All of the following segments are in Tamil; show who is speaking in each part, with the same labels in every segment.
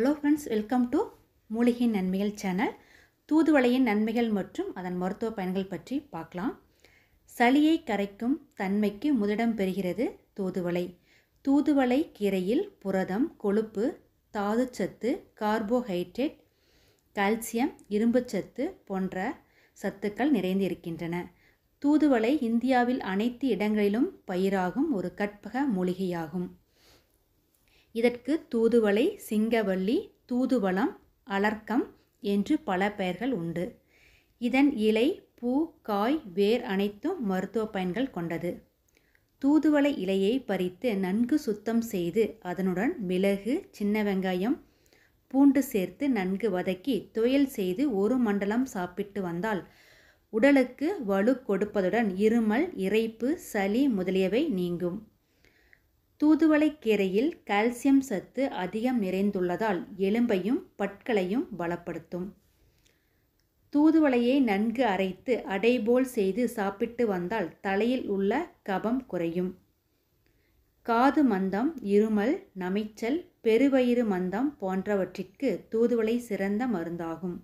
Speaker 1: ஹலோ ஃப்ரெண்ட்ஸ், வெல்கம் டு மூலிகையின் நன்மைகள் சேனல். தூதுவளையின் நன்மைகள் மற்றும் அதன் மருத்துவ பயன்கள் பற்றி பார்க்கலாம். சளியை கரைக்கும் தன்மைக்கு முதலிடம் பெறுகிறது தூதுவளை. தூதுவளை கீரையில் புரதம், கொழுப்பு, தாதுச்சத்து, கார்போஹைட்ரேட், கால்சியம், இரும்புச்சத்து போன்ற சத்துக்கள் நிறைந்து இருக்கின்றன. தூதுவளை இந்தியாவில் அனைத்து இடங்களிலும் பயிராகும் ஒரு கற்பக மூலிகையாகும். இதற்கு தூதுவளை, சிங்கவல்லி, தூதுவளம், அலர்க்கம் என்று பல பெயர்கள் உண்டு. இதன் இலை, பூ, காய், வேர் அனைத்தும் மருத்துவ பயன்கள் கொண்டது. தூதுவளை இலையை பறித்து நன்கு சுத்தம் செய்து அதனுடன் மிளகு, சின்ன வெங்காயம், பூண்டு சேர்த்து நன்கு வதக்கி துவையல் செய்து ஒரு மண்டலம் சாப்பிட்டு வந்தால் உடலுக்கு வலு கொடுப்பதுடன் இருமல், இரைப்பு, சளி முதலியவை நீங்கும். தூதுவளை கீரையில் கால்சியம் சத்து அதிகம் நிறைந்துள்ளதால் எலும்பையும் பற்களையும் பலப்படுத்தும். தூதுவளையை நன்கு அரைத்து அடைபோல் செய்து சாப்பிட்டு வந்தால் தலையில் உள்ள கபம் குறையும். காது மந்தம், இருமல், நமைச்சல், பெருவயிறு மந்தம் போன்றவற்றிற்கு தூதுவளை சிறந்த மருந்தாகும்.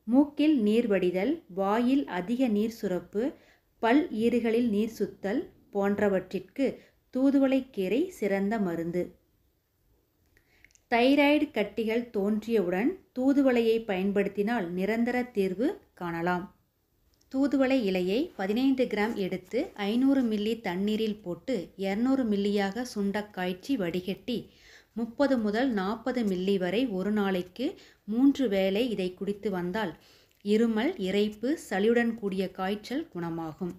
Speaker 1: மூக்கில் நீர் வடிதல், வாயில் அதிக நீர் சுரப்பு, பல் ஈறுகளில் நீர் சுத்தல் போன்றவற்றிற்கு தூதுவளைக்கீரை சிறந்த மருந்து. தைராய்டு கட்டிகள் தோன்றியவுடன் தூதுவளையை பயன்படுத்தினால் நிரந்தர தீர்வு காணலாம். தூதுவளை இலையை 15 கிராம் எடுத்து 500 மில்லி தண்ணீரில் போட்டு 200 மில்லியாக சுண்ட காய்ச்சி வடிகட்டி 30 முதல் 40 மில்லி வரை ஒரு நாளைக்கு 3 வேளை இதை குடித்து வந்தால் இருமல், இரைப்பு, சளியுடன் கூடிய காய்ச்சல் குணமாகும்.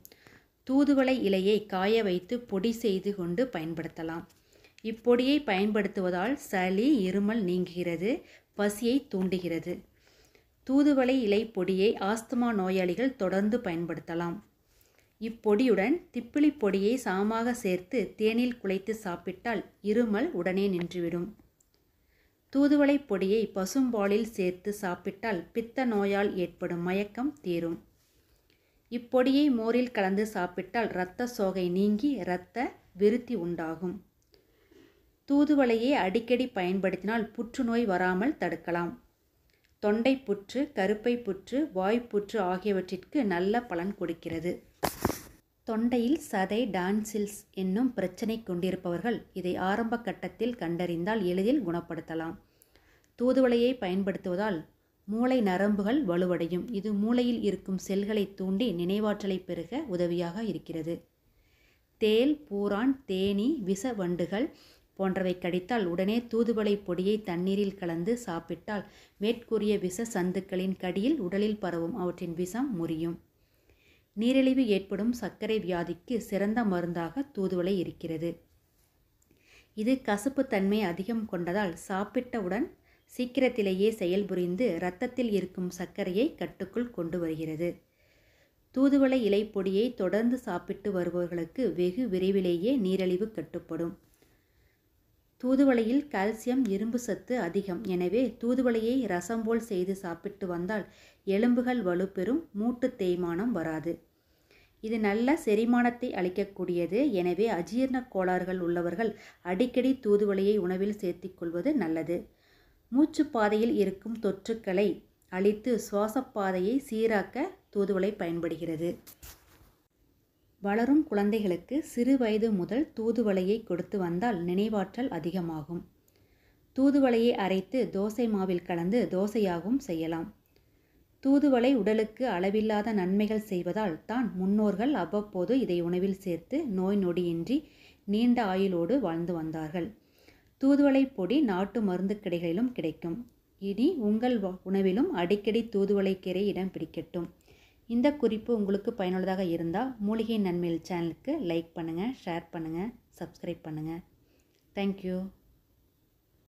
Speaker 1: தூதுவளை இலையை காய வைத்து பொடி செய்து கொண்டு பயன்படுத்தலாம். இப்பொடியை பயன்படுத்துவதால் சளி, இருமல் நீங்குகிறது, பசியை தூண்டுகிறது. தூதுவளை இலை பொடியை ஆஸ்துமா நோயாளிகள் தொடர்ந்து பயன்படுத்தலாம். இப்பொடியுடன் திப்பிலி பொடியை சமமாக சேர்த்து தேனில் குழைத்து சாப்பிட்டால் இருமல் உடனே நின்றுவிடும். தூதுவளை பொடியை பசும்பாலில் சேர்த்து சாப்பிட்டால் பித்த நோயால் ஏற்படும் மயக்கம் தீரும். இப்பொடியை மோரில் கலந்து சாப்பிட்டால் இரத்த சோகை நீங்கி இரத்த விருத்தி உண்டாகும். தூதுவளையை அடிக்கடி பயன்படுத்தினால் புற்றுநோய் வராமல் தடுக்கலாம். தொண்டை புற்று, கருப்பை புற்று, வாய்ப்புற்று ஆகியவற்றிற்கு நல்ல பலன் கொடுக்கிறது. தொண்டையில் சதை, டான்சில்ஸ் என்னும் பிரச்சனை கொண்டிருப்பவர்கள் இதை ஆரம்ப கட்டத்தில் கண்டறிந்தால் எளிதில் குணப்படுத்தலாம். தூதுவளையை பயன்படுத்துவதால் மூளை நரம்புகள் வலுவடையும். இது மூளையில் இருக்கும் செல்களை தூண்டி நினைவாற்றலை பெருக உதவியாக இருக்கிறது. தேள், பூரான், தேனீ, விஷ வண்டுகள் போன்றவை கடித்தால் உடனே தூதுவளை பொடியை தண்ணீரில் கலந்து சாப்பிட்டால் மேற்கூறிய விஷ சந்துக்களின் கடியில் உடலில் பரவும் அவற்றின் விஷம் முறியும். நீரிழிவு ஏற்படும் சர்க்கரை வியாதிக்கு சிறந்த மருந்தாக தூதுவளை இருக்கிறது. இது கசப்பு தன்மை அதிகம் கொண்டதால் சாப்பிட்டவுடன் சீக்கிரத்திலேயே செயல்புரிந்து இரத்தத்தில் இருக்கும் சர்க்கரையை கட்டுக்குள் கொண்டு வருகிறது. தூதுவளை இலை பொடியை தொடர்ந்து சாப்பிட்டு வருபவர்களுக்கு வெகு விரைவிலேயே நீரிழிவு கட்டுப்படும். தூதுவளையில் கால்சியம், இரும்பு சத்து அதிகம். எனவே தூதுவளையை ரசம் போல் செய்து சாப்பிட்டு வந்தால் எலும்புகள் வலுப்பெறும், மூட்டு தேய்மானம் வராது. இது நல்ல செரிமானத்தை அளிக்கக்கூடியது. எனவே அஜீரண கோளாறுகள் உள்ளவர்கள் அடிக்கடி தூதுவளையை உணவில் சேர்த்திக்கொள்வது நல்லது. மூச்சு பாதையில் இருக்கும் தொற்றுக்களை அழித்து சுவாசப்பாதையை சீராக்க தூதுவளை பயன்படுகிறது. வளரும் குழந்தைகளுக்கு சிறு வயது முதல் தூதுவளையை கொடுத்து வந்தால் நினைவாற்றல் அதிகமாகும். தூதுவளையை அரைத்து தோசை மாவில் கலந்து தோசையாகவும் செய்யலாம். தூதுவளை உடலுக்கு அளவில்லாத நன்மைகள் செய்வதால் தான் முன்னோர்கள் அவ்வப்போது இதை உணவில் சேர்த்து நோய் நொடியின்றி நீண்ட ஆயுளோடு வாழ்ந்து வந்தார்கள். தூதுவளை பொடி நாட்டு மருந்து கடைகளிலும் கிடைக்கும். இனி உங்கள் உணவிலும் அடிக்கடி தூதுவளை கீரை இடம் பிடிக்கட்டும். இந்த குறிப்பு உங்களுக்கு பயனுள்ளதாக இருந்தால் மூலிகை நன்மைகள் சேனலுக்கு லைக் பண்ணுங்கள், ஷேர் பண்ணுங்கள், சப்ஸ்கிரைப் பண்ணுங்கள். தேங்க்யூ.